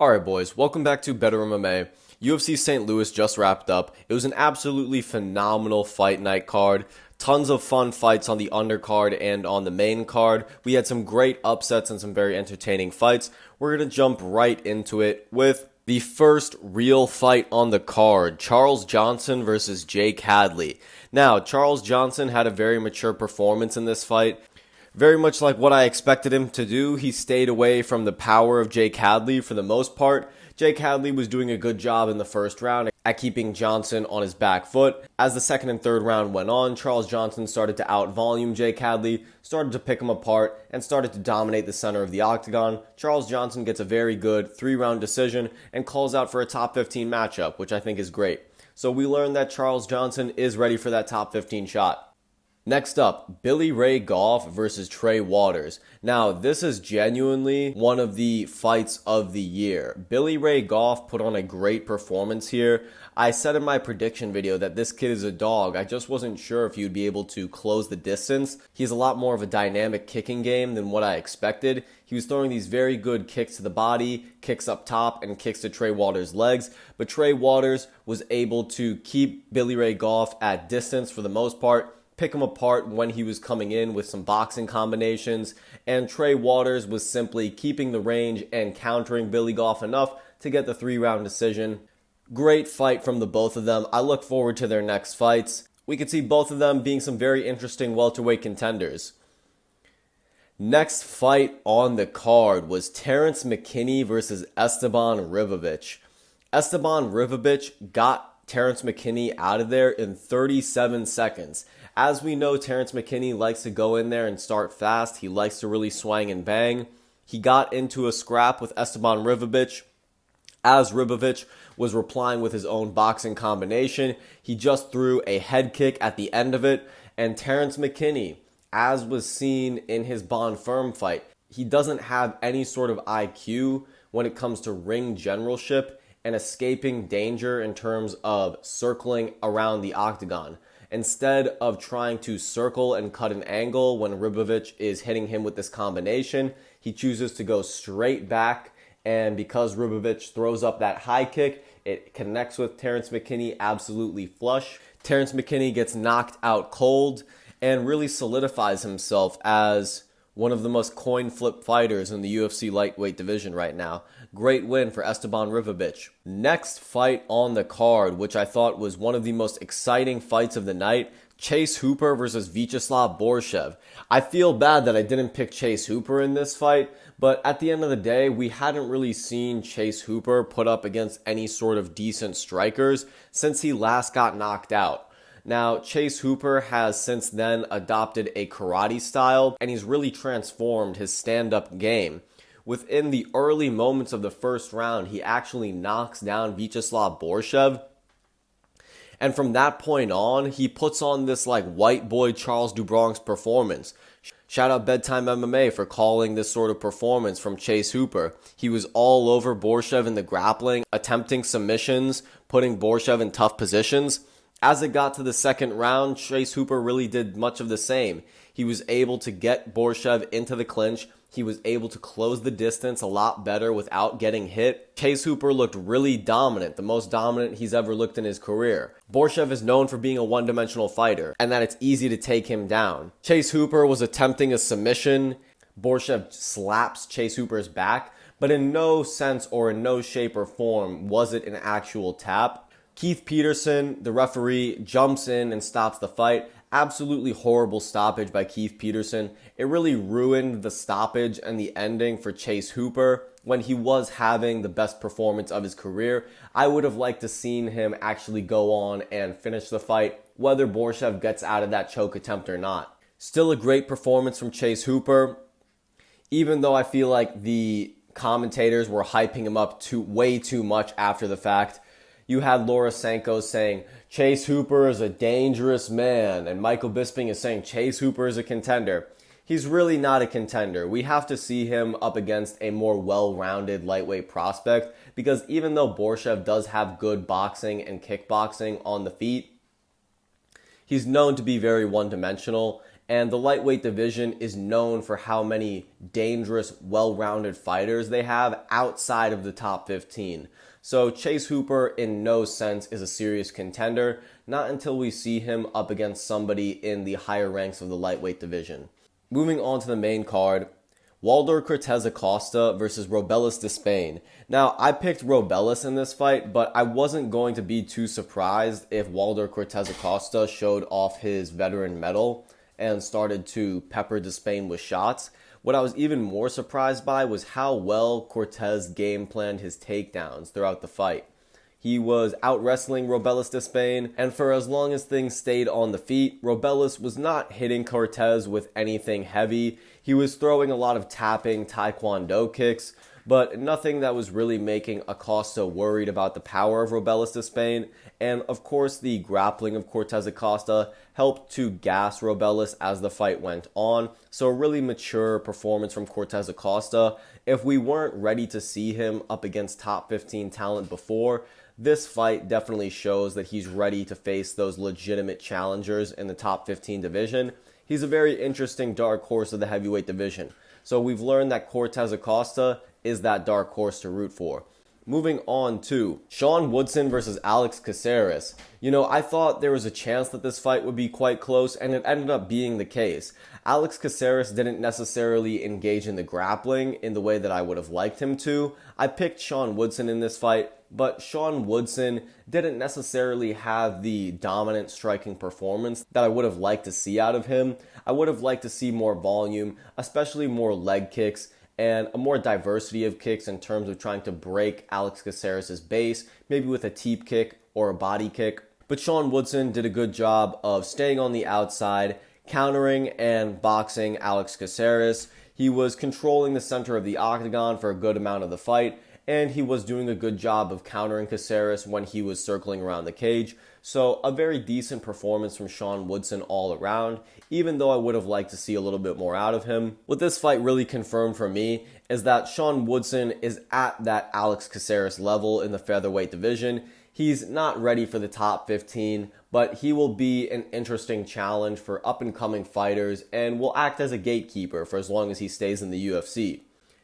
Alright boys, welcome back to Bettrmma. UFC St. Louis just wrapped up. It was an absolutely phenomenal fight night card. Tons of fun fights on the undercard and on the main card. We had some great upsets and some very entertaining fights. We're going to jump right into it with the first real fight on the card, Charles Johnson versus Jake Hadley. Now, Charles Johnson had a very mature performance in this fight. Very much like what I expected him to do, he stayed away from the power of Jake Hadley for the most part. Jake Hadley was doing a good job in the first round at keeping Johnson on his back foot. As the second and third round went on, Charles Johnson started to out-volume Jake Hadley, started to pick him apart, and started to dominate the center of the octagon. Charles Johnson gets a very good 3-round decision and calls out for a top 15 matchup, which I think is great. So we learned that Charles Johnson is ready for that top 15 shot. Next up, Billy Ray Goff versus Trey Waters. Now, this is genuinely one of the fights of the year. Billy Ray Goff put on a great performance here. I said in my prediction video that this kid is a dog. I just wasn't sure if he would be able to close the distance. He's a lot more of a dynamic kicking game than what I expected. He was throwing these very good kicks to the body, kicks up top, and kicks to Trey Waters' legs. But Trey Waters was able to keep Billy Ray Goff at distance for the most part, pick him apart when he was coming in with some boxing combinations, and Trey Waters was simply keeping the range and countering Billy Goff enough to get the 3-round decision. Great fight from the both of them. I look forward to their next fights. We could see both of them being some very interesting welterweight contenders. Next fight on the card was Terrence Mckin versus Esteban Ribovich. Esteban Ribovich got Terrence Mckin out of there in 37 seconds. As we know, Terrence Mckin likes to go in there and start fast. He likes to really swang and bang. He got into a scrap with Esteban Ribovich. As Ribovich was replying with his own boxing combination, he just threw a head kick at the end of it. And Terrence Mckin, as was seen in his Bond Firm fight, he doesn't have any sort of IQ when it comes to ring generalship and escaping danger in terms of circling around the octagon. Instead of trying to circle and cut an angle when Ribovich is hitting him with this combination, he chooses to go straight back, and because Ribovich throws up that high kick, it connects with Terrence Mckin absolutely flush. Terrence Mckin gets knocked out cold and really solidifies himself as one of the most coin flip fighters in the UFC lightweight division right now. Great win for Esteban Ribovich. Next fight on the card, which I thought was one of the most exciting fights of the night, Chase Hooper versus Vyacheslav Borchev. I feel bad that I didn't pick Chase Hooper in this fight, but at the end of the day, we hadn't really seen Chase Hooper put up against any sort of decent strikers since he last got knocked out. Now, Chase Hooper has since then adopted a karate style, and he's really transformed his stand-up game. Within the early moments of the first round, he actually knocks down Vyacheslav Borchev. And from that point on, he puts on this like white boy Charles DuBronx performance. Shout out Bedtime MMA for calling this sort of performance from Chase Hooper. He was all over Borchev in the grappling, attempting submissions, putting Borchev in tough positions. As it got to the second round, Chase Hooper really did much of the same. He was able to get Borchev into the clinch. He was able to close the distance a lot better without getting hit. Chase Hooper looked really dominant, the most dominant he's ever looked in his career. Borchev is known for being a one-dimensional fighter, and that it's easy to take him down. Chase Hooper was attempting a submission. Borchev slaps Chase Hooper's back, but in no sense or in no shape or form was it an actual tap. Keith Peterson, the referee, jumps in and stops the fight. Absolutely horrible stoppage by Keith Peterson. It really ruined the stoppage and the ending for Chase Hooper when he was having the best performance of his career. I would have liked to seen him actually go on and finish the fight, whether Borchev gets out of that choke attempt or not. Still a great performance from Chase Hooper, even though I feel like the commentators were hyping him up way too much after the fact. You had Laura Sanko saying, Chase Hooper is a dangerous man, and Michael Bisping is saying Chase Hooper is a contender. He's really not a contender. We have to see him up against a more well-rounded lightweight prospect, because even though Borchev does have good boxing and kickboxing on the feet, he's known to be very one-dimensional, And the lightweight division is known for how many dangerous, well-rounded fighters they have outside of the top 15. So Chase Hooper in no sense is a serious contender, not until we see him up against somebody in the higher ranks of the lightweight division. Moving on to the main card, Walder Cortez Acosta versus Bellis de Spain. Now, I picked Bellis in this fight, but I wasn't going to be too surprised if Walder Cortez Acosta showed off his veteran medal and started to pepper de Spain with shots. What I was even more surprised by was how well Cortez game planned his takedowns throughout the fight. He was out-wrestling Bellis de Spain, and for as long as things stayed on the feet, Bellis was not hitting Cortez with anything heavy. He was throwing a lot of tapping taekwondo kicks, but nothing that was really making Acosta worried about the power of Bellis de Spain. And of course, the grappling of Cortez Acosta helped to gas Bellis as the fight went on. So a really mature performance from Cortez Acosta. If we weren't ready to see him up against top 15 talent before, this fight definitely shows that he's ready to face those legitimate challengers in the top 15 division. He's a very interesting dark horse of the heavyweight division. So we've learned that Cortez Acosta is that dark horse to root for. Moving on to Shawn Woodson versus Alex Ceres. I thought there was a chance that this fight would be quite close, and it ended up being the case. Alex Ceres didn't necessarily engage in the grappling in the way that I would have liked him to. I picked Shawn Woodson in this fight, but Shawn Woodson didn't necessarily have the dominant striking performance that I would have liked to see out of him. I would have liked to see more volume, especially more leg kicks, and a more diversity of kicks in terms of trying to break Alex Ceres' base, maybe with a teep kick or a body kick. But Shawn Woodson did a good job of staying on the outside, countering and boxing Alex Ceres. He was controlling the center of the octagon for a good amount of the fight, and he was doing a good job of countering Ceres when he was circling around the cage. So a very decent performance from Shawn Woodson all around, even though I would have liked to see a little bit more out of him. What this fight really confirmed for me is that Shawn Woodson is at that Alex Ceres level in the featherweight division. He's not ready for the top 15, but he will be an interesting challenge for up-and-coming fighters and will act as a gatekeeper for as long as he stays in the UFC.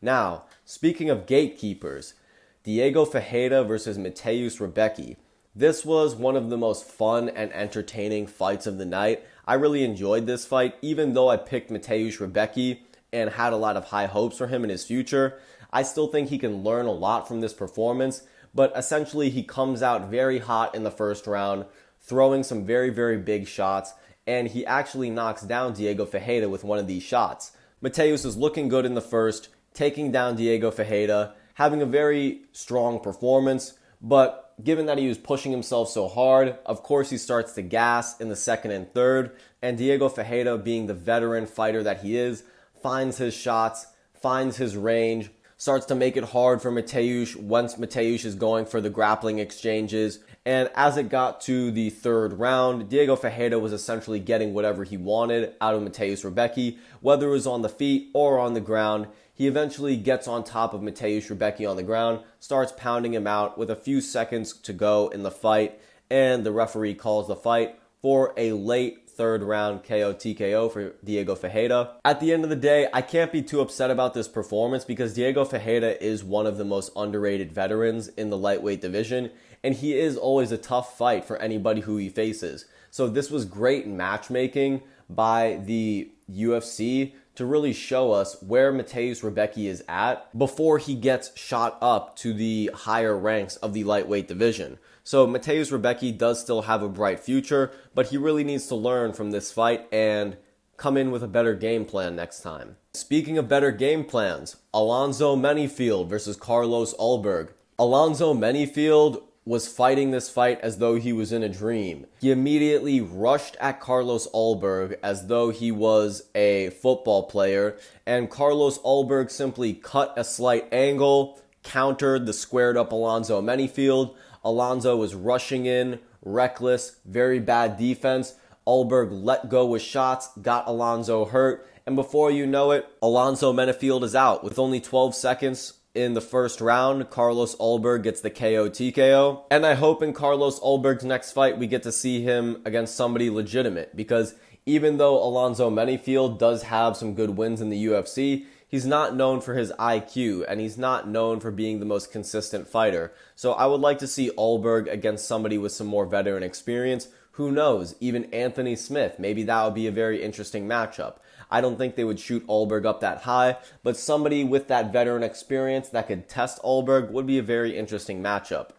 Now, speaking of gatekeepers, Diego Ferreira versus Mateusz Rebecki. This was one of the most fun and entertaining fights of the night. I really enjoyed this fight, even though I picked Mateusz Rebecki and had a lot of high hopes for him in his future. I still think he can learn a lot from this performance, but essentially he comes out very hot in the first round, throwing some very, very big shots, and he actually knocks down Diego Ferreira with one of these shots. Mateusz is looking good in the first, taking down Diego Ferreira, having a very strong performance, but given that he was pushing himself so hard, of course he starts to gas in the second and third, and Diego Ferreira, being the veteran fighter that he is, finds his shots, finds his range, starts to make it hard for Mateusz once Mateusz is going for the grappling exchanges. And as it got to the third round, Diego Ferreira was essentially getting whatever he wanted out of Mateusz Rebecki, whether it was on the feet or on the ground. He eventually gets on top of Mateusz Rebecki on the ground, starts pounding him out with a few seconds to go in the fight, and the referee calls the fight for a late third round KO TKO for Diego Ferreira. At the end of the day, I can't be too upset about this performance because Diego Ferreira is one of the most underrated veterans in the lightweight division, and he is always a tough fight for anybody who he faces. So this was great matchmaking by the UFC to really show us where Mateusz Rebecki is at before he gets shot up to the higher ranks of the lightweight division. So Mateusz Rebecki does still have a bright future, but he really needs to learn from this fight and come in with a better game plan next time. Speaking of better game plans, Alonzo Manfield versus Carlos Alberg. Alonzo Manfield was fighting this fight as though he was in a dream. He immediately rushed at Carlos Alberg as though he was a football player, and Carlos Alberg simply cut a slight angle, countered the squared up Alonzo Manfield. Alonzo was rushing in, reckless, very bad defense. Alberg let go with shots, got Alonzo hurt, and before you know it, Alonzo Manfield is out. With only 12 seconds in the first round, Carlos Alberg gets the KO TKO. And I hope in Carlos Alberg's next fight we get to see him against somebody legitimate, because Even though Alonzo Manfield does have some good wins in the UFC, he's not known for his IQ, and he's not known for being the most consistent fighter. So I would like to see Alberg against somebody with some more veteran experience. Who knows? Even Anthony Smith. Maybe that would be a very interesting matchup. I don't think they would shoot Alberg up that high, but somebody with that veteran experience that could test Alberg would be a very interesting matchup.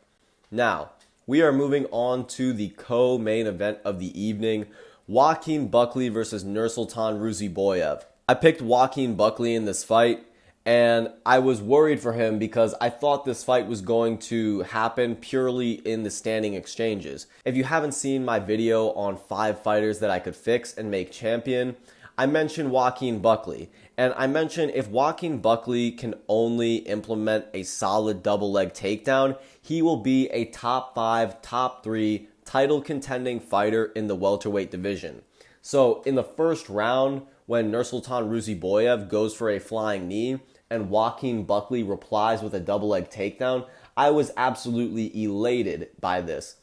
Now, we are moving on to the co-main event of the evening, Joaquin Buckley versus Nursultan Ruziboyev. I picked Joaquin Buckley in this fight, and I was worried for him because I thought this fight was going to happen purely in the standing exchanges. If you haven't seen my video on 5 fighters that I could fix and make champion, I mentioned Joaquin Buckley, and I mentioned if Joaquin Buckley can only implement a solid double leg takedown, he will be a top 5, top 3 title contending fighter in the welterweight division. So in the first round, when Nursultan Ruziboyev goes for a flying knee and Joaquin Buckley replies with a double leg takedown, I was absolutely elated by this.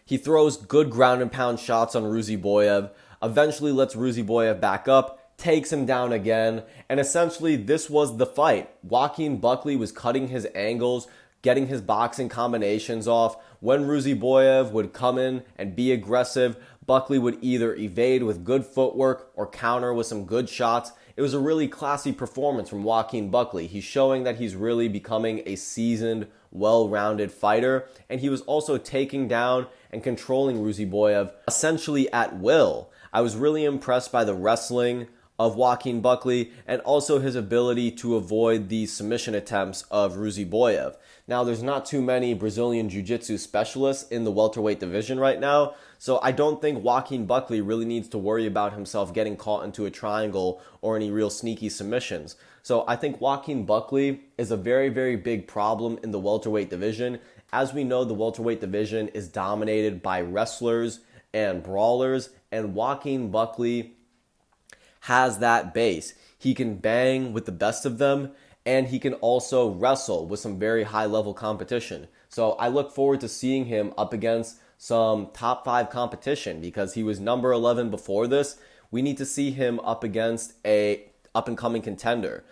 He throws good ground and pound shots on Ruziboyev, eventually lets Ruziboyev back up, takes him down again, and essentially this was the fight. Joaquin Buckley was cutting his angles, getting his boxing combinations off. When Ruziboyev would come in and be aggressive, Buckley would either evade with good footwork or counter with some good shots. It was a really classy performance from Joaquin Buckley. He's showing that he's really becoming a seasoned, well-rounded fighter, and he was also taking down and controlling Ruziboyev essentially at will. I was really impressed by the wrestling of Joaquin Buckley and also his ability to avoid the submission attempts of Ruziboyev. Now, there's not too many Brazilian Jiu-Jitsu specialists in the welterweight division right now, so I don't think Joaquin Buckley really needs to worry about himself getting caught into a triangle or any real sneaky submissions. So I think Joaquin Buckley is a very, very big problem in the welterweight division. As we know, the welterweight division is dominated by wrestlers and brawlers, and Joaquin Buckley has that base. He can bang with the best of them, and he can also wrestle with some very high-level competition. So I look forward to seeing him up against some top 5 competition because he was number 11 before this. We need to see him up against a up-and-coming contender.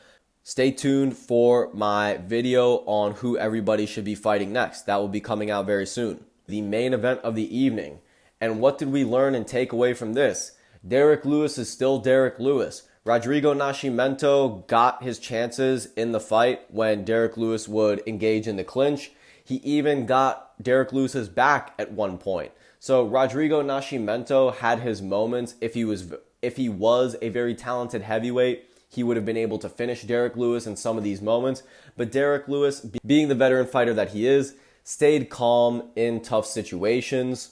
Stay tuned for my video on who everybody should be fighting next. That will be coming out very soon. The main event of the evening. And what did we learn and take away from this? Derek Lewis is still Derek Lewis. Rodrigo Nascimento got his chances in the fight when Derek Lewis would engage in the clinch. He even got Derek Lewis's back at one point. So Rodrigo Nascimento had his moments. If he was a very talented heavyweight, he would have been able to finish Derek Lewis in some of these moments. But Derek Lewis, being the veteran fighter that he is, stayed calm in tough situations,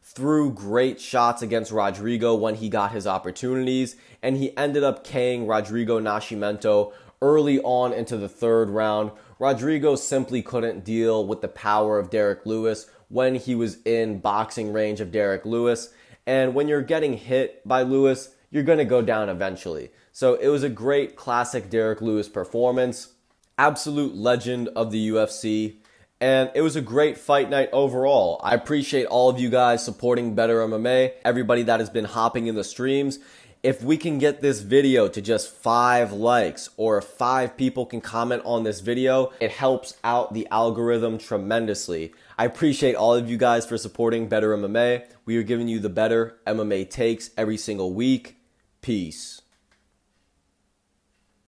threw great shots against Rodrigo when he got his opportunities, and he ended up KOing Rodrigo Nascimento early on into the third round. Rodrigo simply couldn't deal with the power of Derek Lewis when he was in boxing range of Derek Lewis, and when you're getting hit by Lewis, you're going to go down eventually. So it was a great classic Derek Lewis performance, absolute legend of the UFC. And it was a great fight night overall. I appreciate all of you guys supporting Bettrmma, everybody that has been hopping in the streams. If we can get this video to just 5 likes, or if 5 people can comment on this video, it helps out the algorithm tremendously. I appreciate all of you guys for supporting Bettrmma. We are giving you the better MMA takes every single week. Peace.